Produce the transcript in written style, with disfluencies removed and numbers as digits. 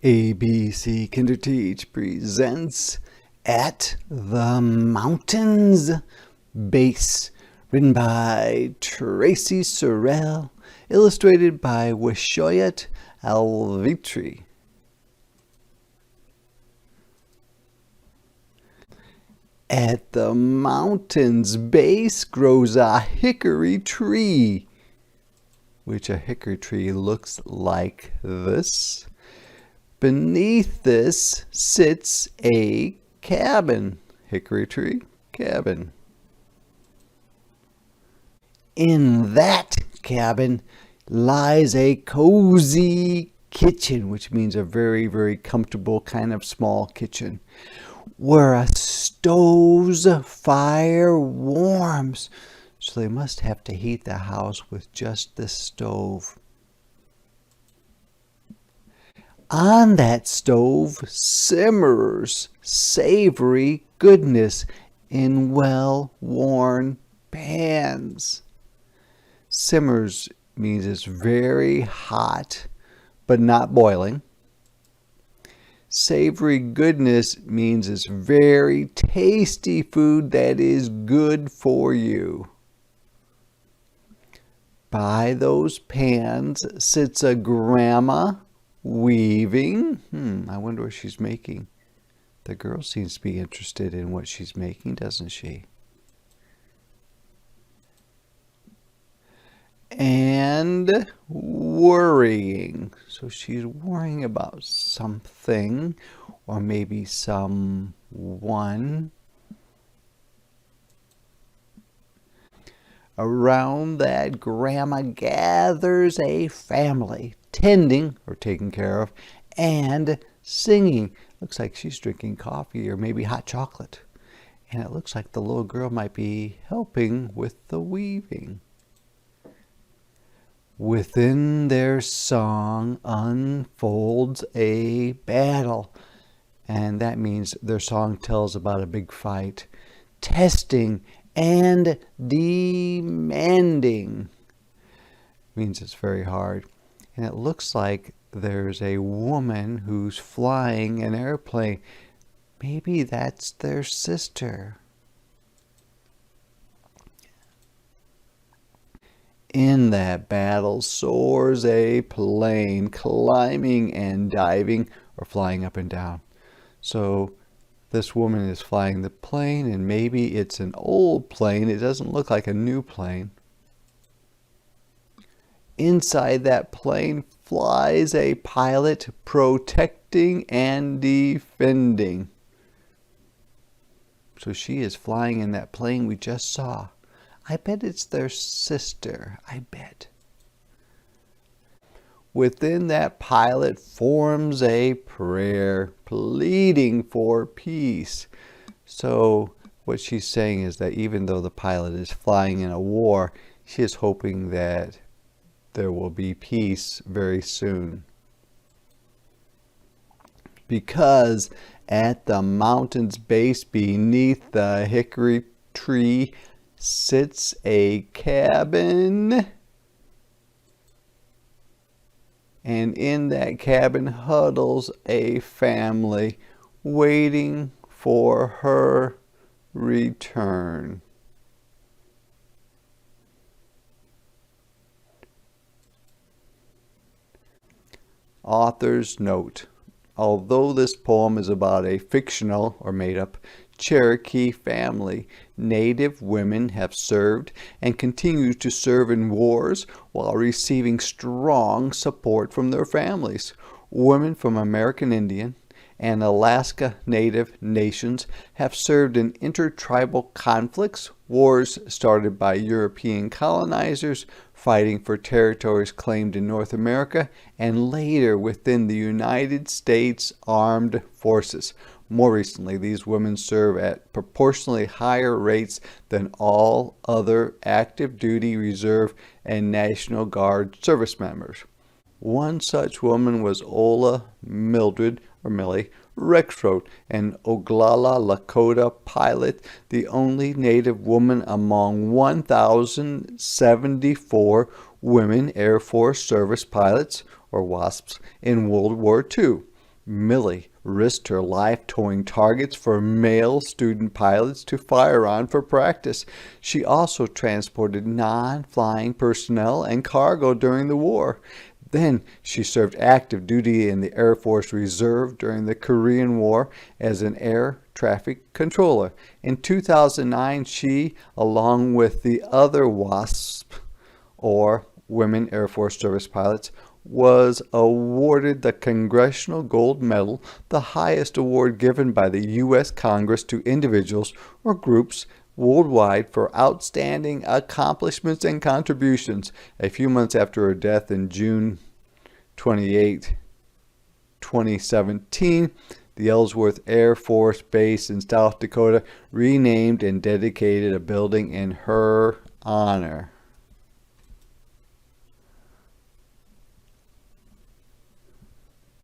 ABC Kinderteach presents At the Mountain's Base, written by Tracy Sorell, illustrated by Wishoyat Alvitri. At the mountain's base grows a hickory tree, which a hickory tree looks like this. Beneath this sits a cabin, hickory tree cabin. In that cabin lies a cozy kitchen, which means a very, very comfortable kind of small kitchen, where a stove's fire warms. So they must have to heat the house with just this stove. On that stove simmers savory goodness in well-worn pans. Simmers means it's very hot, but not boiling. Savory goodness means it's very tasty food that is good for you. By those pans sits a grandma weaving. I wonder what she's making. The girl seems to be interested in what she's making, doesn't she? And worrying. So she's worrying about something, or maybe someone. Around that grandma gathers a family, tending or taking care of and singing. Looks like she's drinking coffee or maybe hot chocolate. And it looks like the little girl might be helping with the weaving. Within their song unfolds a battle. And that means their song tells about a big fight, testing and demanding. Means it's very hard. And it looks like there's a woman who's flying an airplane. Maybe that's their sister. In that battle soars a plane, climbing and diving or flying up and down. So this woman is flying the plane, and maybe it's an old plane. It doesn't look like a new plane. Inside that plane flies a pilot, protecting and defending. So she is flying in that plane we just saw. I bet it's their sister. I bet. Within that pilot forms a prayer, pleading for peace. So what she's saying is that even though the pilot is flying in a war, she is hoping that there will be peace very soon. Because at the mountain's base beneath the hickory tree sits a cabin. And in that cabin huddles a family waiting for her return. Author's note. Although this poem is about a fictional or made-up Cherokee family, Native women have served and continue to serve in wars while receiving strong support from their families. Women from American Indian and Alaska Native nations have served in intertribal conflicts, wars started by European colonizers fighting for territories claimed in North America, and later within the United States Armed Forces. More recently, these women serve at proportionally higher rates than all other active duty, reserve, and National Guard service members. One such woman was Ola Mildred, or Millie, Rexroth, an Oglala Lakota pilot, the only Native woman among 1,074 women Air Force service pilots, or WASPs, in World War II. Millie risked her life towing targets for male student pilots to fire on for practice. She also transported non-flying personnel and cargo during the war. Then she served active duty in the Air Force Reserve during the Korean War as an air traffic controller. In 2009, she, along with the other WASP, or Women Air Force Service Pilots, was awarded the Congressional Gold Medal, the highest award given by the U.S. Congress to individuals or groups worldwide for outstanding accomplishments and contributions. A few months after her death in June 28, 2017, the Ellsworth Air Force Base in South Dakota renamed and dedicated a building in her honor.